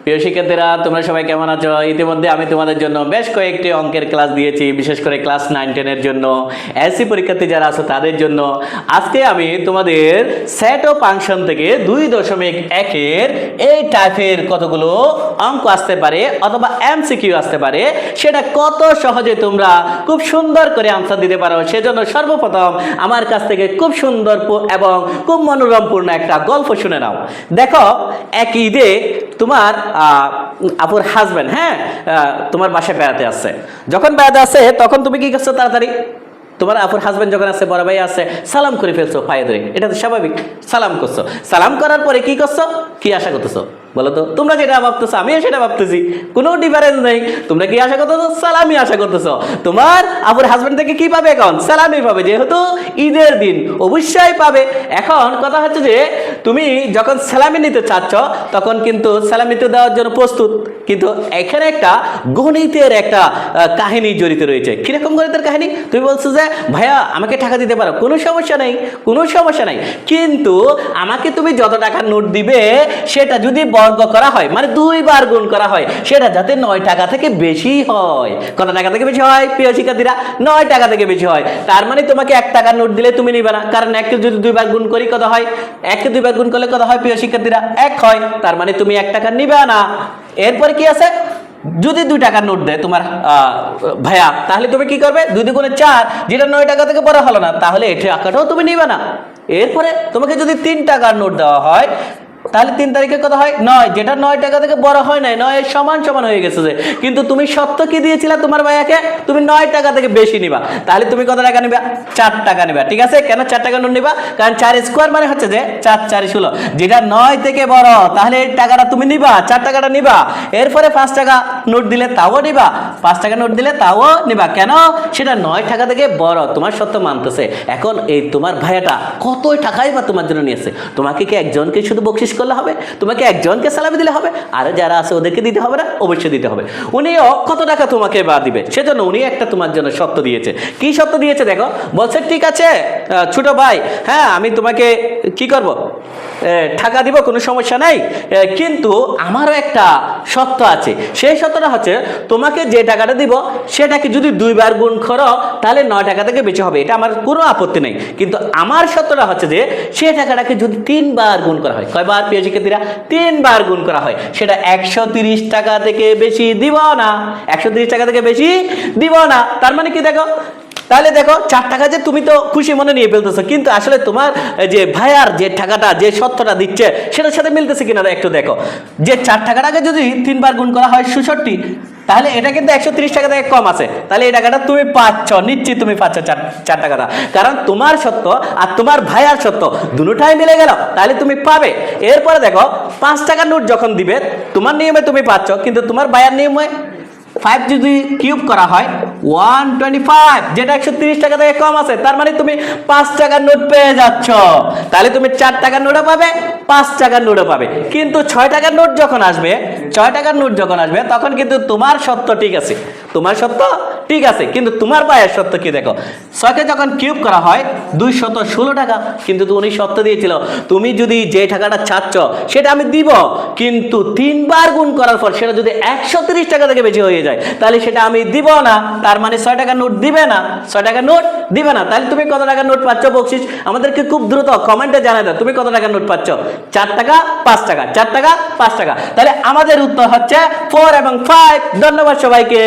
প্রিয় শিক্ষার্থীরা, তোমরা সবাই কেমন আছো? ইতিমধ্যে আমি তোমাদের জন্য বেশ কয়েকটি অঙ্কের ক্লাস দিয়েছি, বিশেষ করে ক্লাস 9-10 এর জন্য, এসসি পরীক্ষার্থী যারা আছো তাদের জন্য। আজকে আমি তোমাদের সেট ও ফাংশন থেকে 2.1 এর এই টাইপের কতগুলো অঙ্ক আসতে পারে অথবা এমসিকিউ আসতে পারে, সেটা কত সহজে তোমরা খুব সুন্দর করে আনসার দিতে পারো, সেজন্য সর্বপ্রথম আমার কাছ থেকে খুব সুন্দর এবং খুব মনোরমপূর্ণ একটা গল্প শুনে নাও। দেখো, এক ঈদে তোমার আপুর হাজবেন্ড তোমার বাসায় বেড়াতে আসছে। যখন বেড়াতে আসে তখন তুমি কি করছো? তাড়াতাড়ি তোমার আপুর হাজবেন্ড যখন আসছে, বড় ভাই আসছে, সালাম করে ফেলছো পায়ে ধরে। এটা তো স্বাভাবিক, সালাম করছো। সালাম করার পরে কি করছো? কি আশা করতেছো বলো তো? তোমরা যেটা ভাবতেছো আমিও সেটা ভাবতেছি, কোনো ডিফারেন্স নেই। তোমরা কি আশা করতেছো? সালামই আশা করতেছো। তোমার আপুর হাজবেন্ড থেকে কি পাবে? এখন সালামই পাবে, যেহেতু ঈদের দিন অবশ্যই পাবে। এখন কথা হচ্ছে যে তুমি যখন সালামি নিতে চাচ্ছ তখন কিন্তু সালামি নিতে দেওয়ার জন্য প্রস্তুত, কিন্তু এখানে একটা গণিতের একটা কাহিনী জড়িত রয়েছে। কিরকম গণিতের কাহিনী? তুমি বলছো যে ভাইয়া আমাকে টাকা দিতে পারো, কোনো সমস্যা নেই, কোনো সমস্যা নাই, কিন্তু আমাকে তুমি যত টাকার নোট দিবে সেটা যদি বর্গ করা হয়, মানে 2 বার গুণ করা হয়, সেটা যাতে 9 টাকা থেকে বেশি হয়। কত টাকা থেকে বেশি হয় প্রিয় শিক্ষার্থীরা? 9 টাকা থেকে বেশি হয়। তার মানে তোমাকে 1 টাকার নোট দিলে তুমি নিবে না, কারণ 1 যদি 2 বার গুণ করি কত হয়? 1 2 বার গুণ করলে কত হয় প্রিয় শিক্ষার্থীরা? 1 হয়। তার মানে তুমি 1 টাকা নিবে না। এরপরে কি আছে? যদি 2 টাকার নোট দেয় তোমার ভাইয়া, তাহলে তুমি কি করবে? 2 × 4, যেটা 9 টাকা থেকে বড় হলো না, তাহলে এই টাকাটাও তুমি নিবে না। এরপরে তোমাকে যদি 3 টাকার নোট দেওয়া হয়, তাহলে 3 তারিখে কত হয়? 9, যেটা 9 টাকা থেকে বড় হয় নাই, 9 এর সমান সমান হয়ে গেছে। যে কিন্তু তুমি সত্য কি দিয়েছিলে তোমার ভাইয়াকে? তুমি 9 টাকা থেকে বেশি নিবা। তাহলে তুমি কত টাকা নিবা? 4 টাকা নিবা। ঠিক আছে? কেন 4 টাকা নোট নিবা? কারণ 4 স্কোয়ার মানে হচ্ছে যে 4 4 16, যেটা 9 থেকে বড়, তাহলে এই টাকাটা তুমি নিবা, 4 টাকাটা নিবা। এরপরে 5 টাকা নোট দিলে তাও নিবা, 5 টাকা নোট দিলে তাও নিবা। কেন? সেটা 9 টাকা থেকে বড়, তোমার সত্য মানতেছে। এখন এই তোমার ভাইয়াটা কত টাকাই বা তোমার জন্য নিয়েছে, তোমাকে কি একজনকে শুধু বকশিশ করলে হবে? তোমাকে একজনকে সালামি দিলে হবে? আর যারা আছে ওদেরকে দিতে হবে না? অবশ্যই দিতে হবে। উনিও কত টাকা তোমাকে বা দিবে, সেজন্য উনি একটা তোমার জন্য সত্য দিয়েছে। কি সত্য দিয়েছে দেখো? বলছে ঠিক আছে ছোট ভাই, হ্যাঁ আমি তোমাকে কি করব, টাকা দিব, কোনো সমস্যা নাই, কিন্তু আমারও একটা সত্য আছে। সেই সত্যটা হচ্ছে তোমাকে যে টাকাটা দিব সেটাকে যদি 2 বার গুণ করো তাহলে 9 টাকা থেকে বেশি হবে, এটা আমার কোনো আপত্তি নেই। কিন্তু আমার সত্যটা হচ্ছে যে সে টাকাটাকে যদি 3 বার গুণ করা হয়, কয়বার প্রিয় শিক্ষার্থীরা? 3 বার গুণ করা হয়, সেটা 130 টাকা থেকে বেশি দিব না, 130 টাকা থেকে বেশি দিব না। তার মানে কি দেখো? তাহলে দেখো 4 টাকা যে তুমি তো খুশি মনে নিয়ে ফেলতেছো, কিন্তু আসলে তোমার যে ভাইয়ার যে টাকাটা, যে সত্যটা দিচ্ছে সেটার সাথে মিলতেছে কিনা একটু দেখো। যে 4 টাকাটাকে যদি 3 বার গুণ করা হয় 66, তাহলে এটা কিন্তু 130 টাকা থেকে কম আছে। তাহলে এই টাকাটা তুমি পাচ্ছ, নিশ্চিত তুমি পাচ্ছ 4 টাকাটা, কারণ তোমার সত্য আর তোমার ভাইয়ার সত্য দুটোটাই মিলে গেল, তাহলে তুমি পাবে। এরপরে দেখো 5 টাকার নোট যখন দিবে তোমার নিয়মে তুমি পাচ্ছ, কিন্তু তোমার ভাইয়ার নিয়মে 5 যদি কিউব করা হয় 125, যেটা 130 টাকা থেকে কম আছে। তার মানে তুমি 5 টাকার নোট পেয়ে যাচ্ছ। তাহলে তুমি 4 টাকার নোটও পাবে, 5 টাকার নোটও পাবে। কিন্তু 6 টাকার নোট যখন আসবে, 6 টাকার নোট যখন আসবে, তখন কিন্তু তোমার সত্য ঠিক আছে, তোমার সত্য ঠিক আছে, কিন্তু তোমার ভাইয়ের সত্য কি দেখো? 6কে যখন কিউব করা হয় 216 টাকা, কিন্তু উনি সত্য দিয়েছিল তুমি যদি যে টাকাটা চাচ্ছ সেটা আমি দিব, কিন্তু 3 বার গুণ করার পর সেটা যদি 130 টাকা থেকে বেশি হয়ে যায় তাহলে সেটা আমি দিব না। তার মানে 6 টাকার নোট দিবে না, 6 টাকার নোট দিবে না। তাহলে তুমি কত টাকার নোট পাচ্ছ বকশিশ? আমাদেরকে খুব দ্রুত কমেন্টে জানাই দাও, তুমি কত টাকার নোট পাচ্ছ? 4 টাকা 5 টাকা, 4 টাকা 5 টাকা। তাহলে আমাদের উত্তর হচ্ছে 4 এবং 5। ধন্যবাদ সবাইকে।